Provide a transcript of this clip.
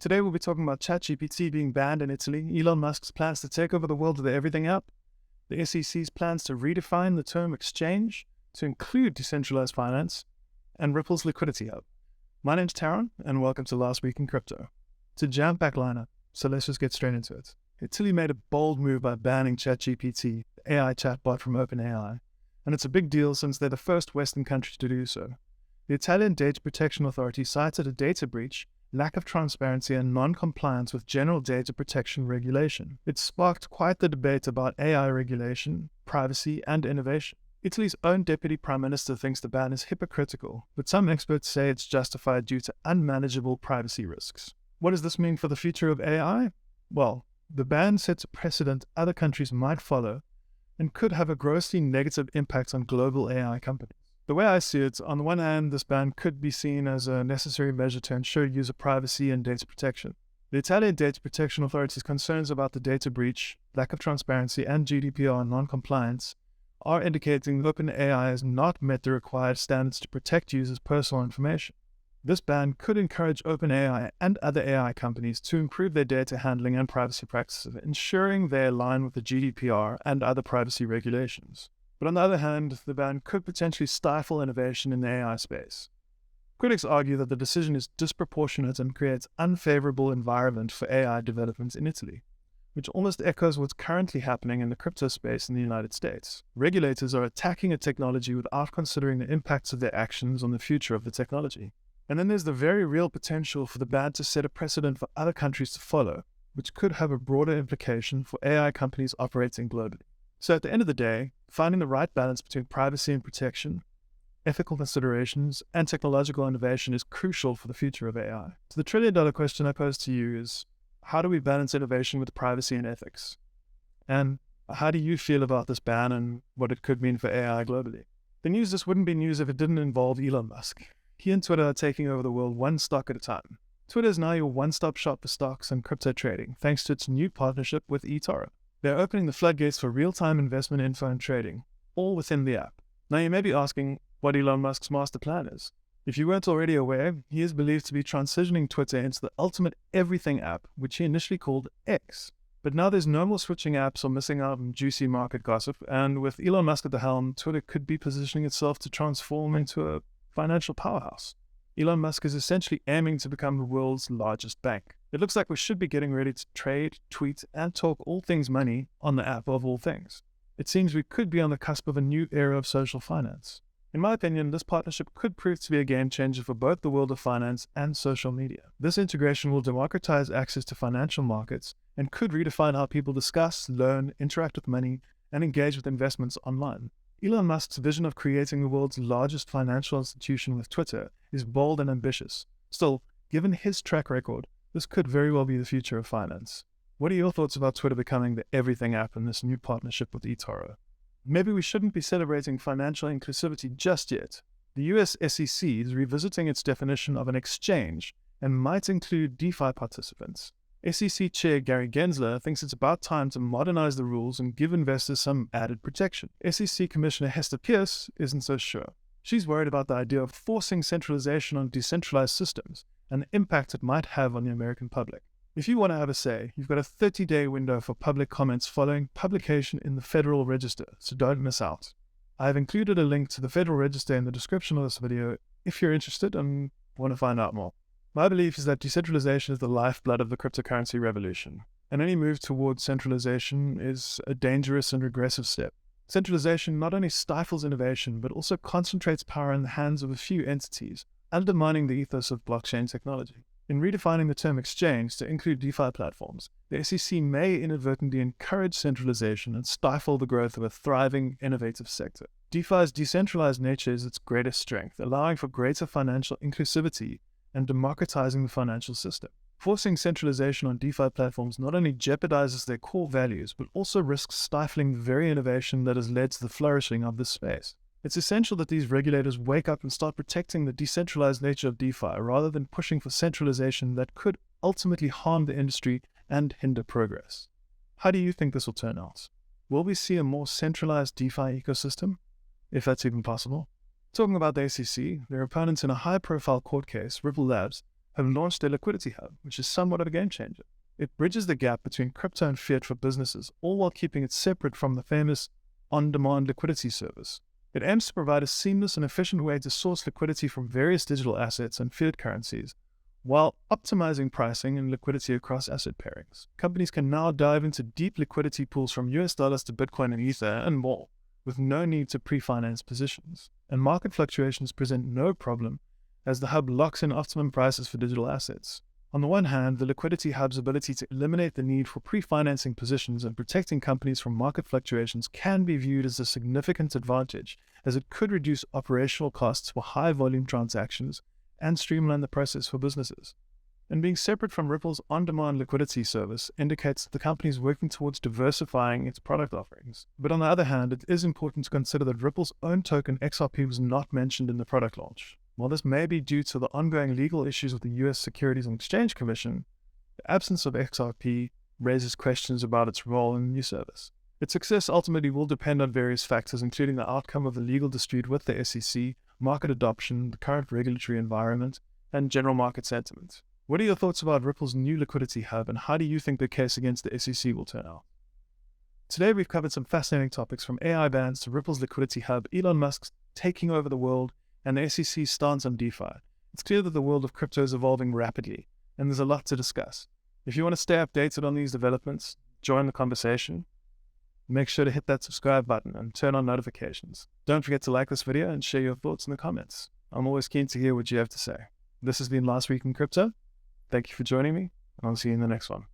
Today we'll be talking about ChatGPT being banned in Italy, Elon Musk's plans to take over the world with the Everything app, the SEC's plans to redefine the term exchange to include decentralized finance, and Ripple's Liquidity Hub. My name's Taron, and welcome to Last Week in Crypto. It's a jam-packed lineup, so let's just get straight into it. Italy made a bold move by banning ChatGPT, the AI chatbot from OpenAI, and it's a big deal since they're the first Western country to do so. The Italian Data Protection Authority cited a data breach, lack of transparency, and non-compliance with general data protection regulation. It sparked quite the debate about AI regulation, privacy, and innovation. Italy's own deputy prime minister thinks the ban is hypocritical, but some experts say it's justified due to unmanageable privacy risks. What does this mean for the future of AI? Well, the ban sets a precedent other countries might follow and could have a grossly negative impact on global AI companies. The way I see it, on the one hand, this ban could be seen as a necessary measure to ensure user privacy and data protection. The Italian Data Protection Authority's concerns about the data breach, lack of transparency, and GDPR non-compliance are indicating that OpenAI has not met the required standards to protect users' personal information. This ban could encourage OpenAI and other AI companies to improve their data handling and privacy practices, ensuring they align with the GDPR and other privacy regulations. But on the other hand, the ban could potentially stifle innovation in the AI space. Critics argue that the decision is disproportionate and creates an unfavorable environment for AI development in Italy, which almost echoes what's currently happening in the crypto space in the United States. Regulators are attacking a technology without considering the impacts of their actions on the future of the technology. And then there's the very real potential for the ban to set a precedent for other countries to follow, which could have a broader implication for AI companies operating globally. So at the end of the day, finding the right balance between privacy and protection, ethical considerations, and technological innovation is crucial for the future of AI. So the trillion-dollar question I pose to you is, how do we balance innovation with privacy and ethics? And how do you feel about this ban and what it could mean for AI globally? The news just wouldn't be news if it didn't involve Elon Musk. He and Twitter are taking over the world one stock at a time. Twitter is now your one-stop shop for stocks and crypto trading, thanks to its new partnership with eToro. They're opening the floodgates for real-time investment info and trading, all within the app. Now you may be asking what Elon Musk's master plan is. If you weren't already aware, he is believed to be transitioning Twitter into the ultimate everything app, which he initially called X. But now there's no more switching apps or missing out on juicy market gossip, and with Elon Musk at the helm, Twitter could be positioning itself to transform into a financial powerhouse. Elon Musk is essentially aiming to become the world's largest bank. It looks like we should be getting ready to trade, tweet, and talk all things money on the app of all things. It seems we could be on the cusp of a new era of social finance. In my opinion, this partnership could prove to be a game changer for both the world of finance and social media. This integration will democratize access to financial markets and could redefine how people discuss, learn, interact with money, and engage with investments online. Elon Musk's vision of creating the world's largest financial institution with Twitter is bold and ambitious. Still, given his track record, this could very well be the future of finance. What are your thoughts about Twitter becoming the everything app in this new partnership with eToro? Maybe we shouldn't be celebrating financial inclusivity just yet. The US SEC is revisiting its definition of an exchange and might include DeFi participants. SEC Chair Gary Gensler thinks it's about time to modernize the rules and give investors some added protection. SEC Commissioner Hester Peirce isn't so sure. She's worried about the idea of forcing centralization on decentralized systems and the impact it might have on the American public. If you want to have a say, you've got a 30-day window for public comments following publication in the Federal Register, so don't miss out. I have included a link to the Federal Register in the description of this video if you're interested and want to find out more. My belief is that decentralization is the lifeblood of the cryptocurrency revolution, and any move towards centralization is a dangerous and regressive step. Centralization not only stifles innovation, but also concentrates power in the hands of a few entities, undermining the ethos of blockchain technology. In redefining the term exchange to include DeFi platforms, the SEC may inadvertently encourage centralization and stifle the growth of a thriving, innovative sector. DeFi's decentralized nature is its greatest strength, allowing for greater financial inclusivity and democratizing the financial system. Forcing centralization on DeFi platforms not only jeopardizes their core values, but also risks stifling the very innovation that has led to the flourishing of this space. It's essential that these regulators wake up and start protecting the decentralized nature of DeFi rather than pushing for centralization that could ultimately harm the industry and hinder progress. How do you think this will turn out? Will we see a more centralized DeFi ecosystem, if that's even possible? Talking about the SEC, their opponents in a high-profile court case, Ripple Labs, have launched their Liquidity Hub, which is somewhat of a game changer. It bridges the gap between crypto and fiat for businesses, all while keeping it separate from the famous on-demand liquidity service. It aims to provide a seamless and efficient way to source liquidity from various digital assets and fiat currencies, while optimizing pricing and liquidity across asset pairings. Companies can now dive into deep liquidity pools from US dollars to Bitcoin and Ether and more, with no need to pre-finance positions. And market fluctuations present no problem, as the hub locks in optimum prices for digital assets. On the one hand, the Liquidity Hub's ability to eliminate the need for pre-financing positions and protecting companies from market fluctuations can be viewed as a significant advantage, as it could reduce operational costs for high-volume transactions and streamline the process for businesses. And being separate from Ripple's on-demand liquidity service indicates that the company is working towards diversifying its product offerings. But on the other hand, it is important to consider that Ripple's own token XRP was not mentioned in the product launch. While this may be due to the ongoing legal issues with the US Securities and Exchange Commission, the absence of XRP raises questions about its role in the new service. Its success ultimately will depend on various factors, including the outcome of the legal dispute with the SEC, market adoption, the current regulatory environment, and general market sentiment. What are your thoughts about Ripple's new Liquidity Hub, and how do you think the case against the SEC will turn out? Today we've covered some fascinating topics, from AI bans to Ripple's Liquidity Hub, Elon Musk taking over the world, and the SEC's stance on DeFi. It's clear that the world of crypto is evolving rapidly, and there's a lot to discuss. If you want to stay updated on these developments, join the conversation. Make sure to hit that subscribe button and turn on notifications. Don't forget to like this video and share your thoughts in the comments. I'm always keen to hear what you have to say. This has been Last Week in Crypto. Thank you for joining me, and I'll see you in the next one.